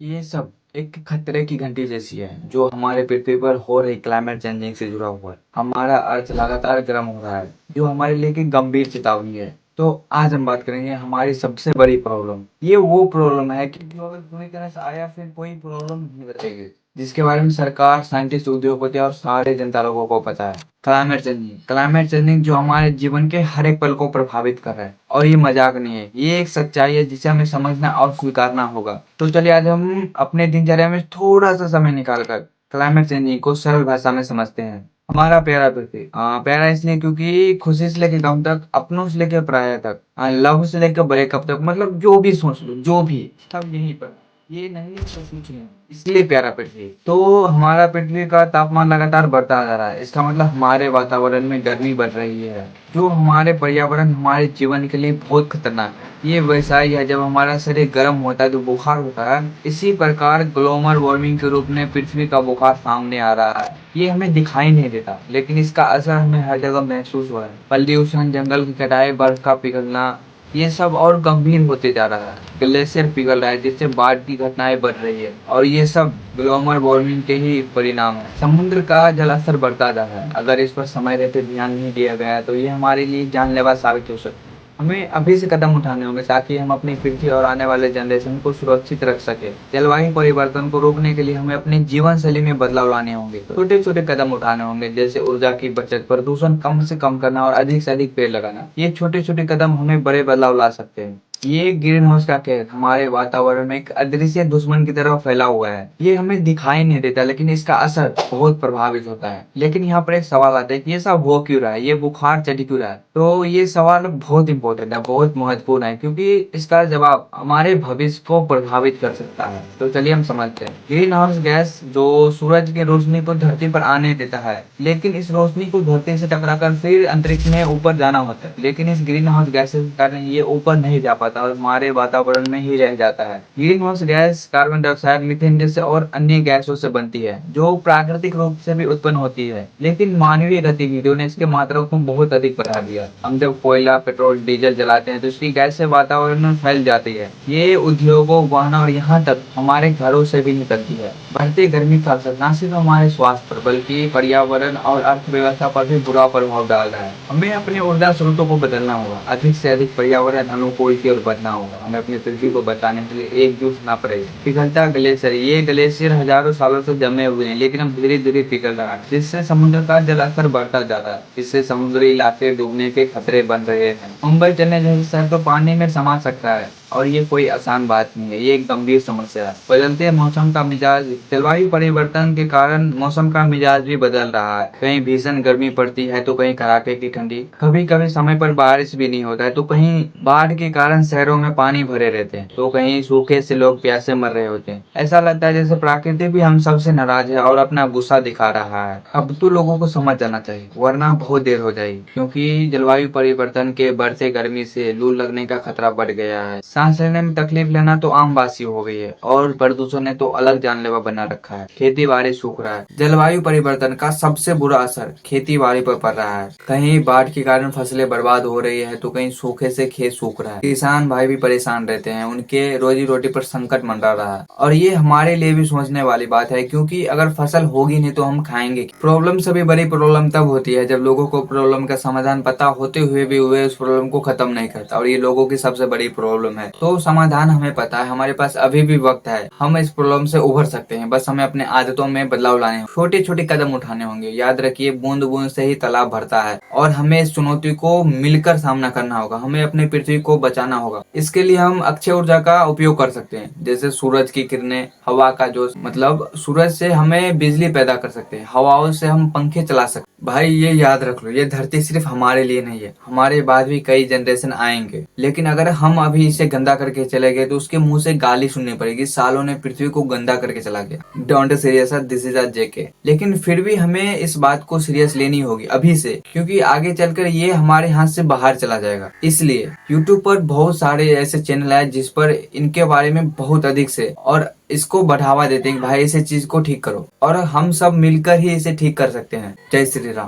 ये सब एक खतरे की घंटी जैसी है जो हमारे पृथ्वी पर हो रही क्लाइमेट चेंजिंग से जुड़ा हुआ है। हमारा अर्थ लगातार गर्म हो रहा है जो हमारे लिए एक गंभीर चेतावनी है। तो आज हम बात करेंगे हमारी सबसे बड़ी प्रॉब्लम। ये वो प्रॉब्लम है कि जो अगर पूरी तरह से आया फिर कोई प्रॉब्लम नहीं बचेगी, जिसके बारे में सरकार, साइंटिस्ट, उद्योगपति और सारे जनता लोगों को पता है। क्लाइमेट चेंजिंग जो हमारे जीवन के हर एक पल को प्रभावित कर रहा है, और ये मजाक नहीं है, ये एक सच्चाई है जिसे हमें समझना और स्वीकारना होगा। तो चलिए आज हम अपने दिनचर्या में थोड़ा सा समय निकालकर क्लाइमेट चेंजिंग को सरल भाषा में समझते हैं। हमारा प्यारा पृथ्वी, प्यारा इसलिए क्योंकि खुशी से लेकर गम तक, अपनों से लेकर पराया तक, लव से लेकर ब्रेकअप तक, मतलब जो भी सोच लो, जो भी सब यहीं पर। ये नहीं तो कुछ नहीं, इसलिए प्यारा पृथ्वी। तो हमारा पृथ्वी का तापमान लगातार बढ़ता जा रहा है। इसका मतलब हमारे वातावरण में गर्मी बढ़ रही है, जो हमारे पर्यावरण, हमारे जीवन के लिए बहुत खतरनाक है। ये वैसा ही है जब हमारा शरीर गर्म होता है तो बुखार होता है। इसी प्रकार ग्लोबल वार्मिंग के रूप में पृथ्वी का बुखार सामने आ रहा है। ये हमें दिखाई नहीं देता, लेकिन इसका असर हमें हर जगह महसूस हो रहा है। पॉल्यूशन, जंगल की कटाई, बर्फ का पिघलना, ये सब और गंभीर होते जा रहा है। ग्लेशियर पिघल रहा है जिससे बाढ़ की घटनाएं बढ़ रही है, और ये सब ग्लोबल वार्मिंग के ही परिणाम है। समुद्र का जलस्तर बढ़ता जा रहा है। अगर इस पर समय रहते ध्यान नहीं दिया गया तो ये हमारे लिए जानलेवा साबित हो सकता है। हमें अभी से कदम उठाने होंगे ताकि हम अपनी पृथ्वी और आने वाले जनरेशन को सुरक्षित रख सके। जलवायु परिवर्तन को रोकने के लिए हमें अपनी जीवन शैली में बदलाव लाने होंगे। छोटे छोटे कदम उठाने होंगे, जैसे ऊर्जा की बचत, प्रदूषण कम से कम करना और अधिक से अधिक पेड़ लगाना। ये छोटे छोटे कदम हमें बड़े बदलाव ला सकते हैं। ये ग्रीन हाउस का गैस हमारे वातावरण में एक अदृश्य दुश्मन की तरह फैला हुआ है। ये हमें दिखाई नहीं देता, लेकिन इसका असर बहुत प्रभावित होता है। लेकिन यहाँ पर एक सवाल आता है कि ये सब हो क्यों रहा है, ये बुखार चढ़ क्यों रहा है। तो ये सवाल बहुत इंपॉर्टेंट है, बहुत महत्वपूर्ण है, क्योंकि इसका जवाब हमारे भविष्य को प्रभावित कर सकता है। तो चलिए हम समझते हैं। ग्रीन हाउस गैस जो सूरज की रोशनी को धरती पर आने देता है, लेकिन इस रोशनी को धरती से टकराकर फिर अंतरिक्ष में ऊपर जाना होता है। लेकिन इस ग्रीन हाउस गैसेस के कारण ये ऊपर नहीं जा पाता और हमारे वातावरण में ही रह जाता है। Green house gas carbon dioxide, methane जैसे और अन्य गैसों से बनती है जो प्राकृतिक रूप से भी उत्पन्न होती है, लेकिन मानवीय गतिविधियों ने इसके मात्रा को बहुत अधिक बढ़ा दिया। हम जब कोयला, पेट्रोल, डीजल जलाते हैं तो इसकी गैस से वातावरण में फैल जाती है। ये उद्योगों, वाहनों और यहाँ तक हमारे घरों से भी निकलती है। बढ़ती गर्मी का असर न सिर्फ हमारे स्वास्थ्य पर बल्कि पर्यावरण और अर्थव्यवस्था पर भी बुरा प्रभाव डाल रहा है। हमें अपने ऊर्जा स्रोतों को बदलना होगा, अधिक से अधिक पर्यावरण अनुकूल की ओर बढ़ना होगा। हमें अपनी पृथ्वी को बचाने के लिए एकजुट होना पड़ेगा। पिघलता ग्लेशियर, ये ग्लेशियर हजारों सालों से जमे हुए हैं, लेकिन अब धीरे धीरे पिघल रहा है, जिससे समुद्र का जलस्तर बढ़ता जा रहा है। इससे समुद्री इलाके डूबने के खतरे बन रहे हैं। मुंबई, चेन्नई जैसे शहर तो पानी में समा सकता है, और ये कोई आसान बात नहीं है, ये एक गंभीर समस्या है। बदलते मौसम का मिजाज, जलवायु परिवर्तन के कारण मौसम का मिजाज भी बदल रहा है। कहीं भीषण गर्मी पड़ती है तो कहीं कड़ाके की ठंडी। कभी कभी समय पर बारिश भी नहीं होता है, तो कहीं बाढ़ के कारण शहरों में पानी भरे रहते हैं, तो कहीं सूखे से लोग प्यासे मर रहे होते हैं। ऐसा लगता है जैसे प्रकृति भी हम सबसे नाराज है और अपना गुस्सा दिखा रहा है। अब तो लोगों को समझ जाना चाहिए, वरना बहुत देर हो जाएगी, क्योंकि जलवायु परिवर्तन के बढ़ते गर्मी से लू लगने का खतरा बढ़ गया है। सांस लेने में तकलीफ लेना तो आम बात सी हो गई है, और प्रदूषण ने तो अलग जानलेवा बना रखा है। खेती बाड़ी सूख रहा है। जलवायु परिवर्तन का सबसे बुरा असर खेती बाड़ी पर पड़ रहा है। कहीं बाढ़ के कारण फसलें बर्बाद हो रही है, तो कहीं सूखे से खेत सूख रहा है। किसान भाई भी परेशान रहते हैं, उनके रोजी रोटी पर संकट मंडरा रहा है। और ये हमारे लिए भी सोचने वाली बात है, क्योंकि अगर फसल होगी नहीं तो हम खाएंगे क्या? प्रॉब्लम से भी बड़ी प्रॉब्लम तब होती है जब लोगों को प्रॉब्लम का समाधान पता होते हुए भी वे उस प्रॉब्लम को खत्म नहीं करता, और ये लोगों की सबसे बड़ी प्रॉब्लम है। तो समाधान हमें पता है, हमारे पास अभी भी वक्त है, हम इस प्रॉब्लम से उभर सकते हैं। बस हमें अपने आदतों में बदलाव लाने होंगे, छोटे छोटे कदम उठाने होंगे। याद रखिए, बूंद बूंद से ही तालाब भरता है, और हमें इस चुनौती को मिलकर सामना करना होगा। हमें अपनी पृथ्वी को बचाना होगा। इसके लिए हम अक्षय ऊर्जा का उपयोग कर सकते हैं, जैसे सूरज की किरणें, हवा का जोश, मतलब सूरज से हमें बिजली पैदा कर सकते हैं, हवाओं से हम पंखे चला सकते हैं। भाई ये याद रख लो, ये धरती सिर्फ हमारे लिए नहीं है, हमारे बाद भी कई जनरेशन आएंगे। लेकिन अगर हम अभी इसे गंदा करके चले गए तो उसके मुंह से गाली सुननी पड़ेगी, सालों ने पृथ्वी को गंदा करके चला गया। Don't serious, this is a JK. लेकिन फिर भी हमें इस बात को सीरियस लेनी होगी अभी से, क्योंकि आगे चलकर ये हमारे हाथ से बाहर चला जाएगा। इसलिए यूट्यूब पर बहुत सारे ऐसे चैनल है जिस पर इनके बारे में बहुत अधिक से और इसको बढ़ावा देते हैं, भाई इसे चीज को ठीक करो, और हम सब मिलकर ही इसे ठीक कर सकते हैं। जय श्री राम।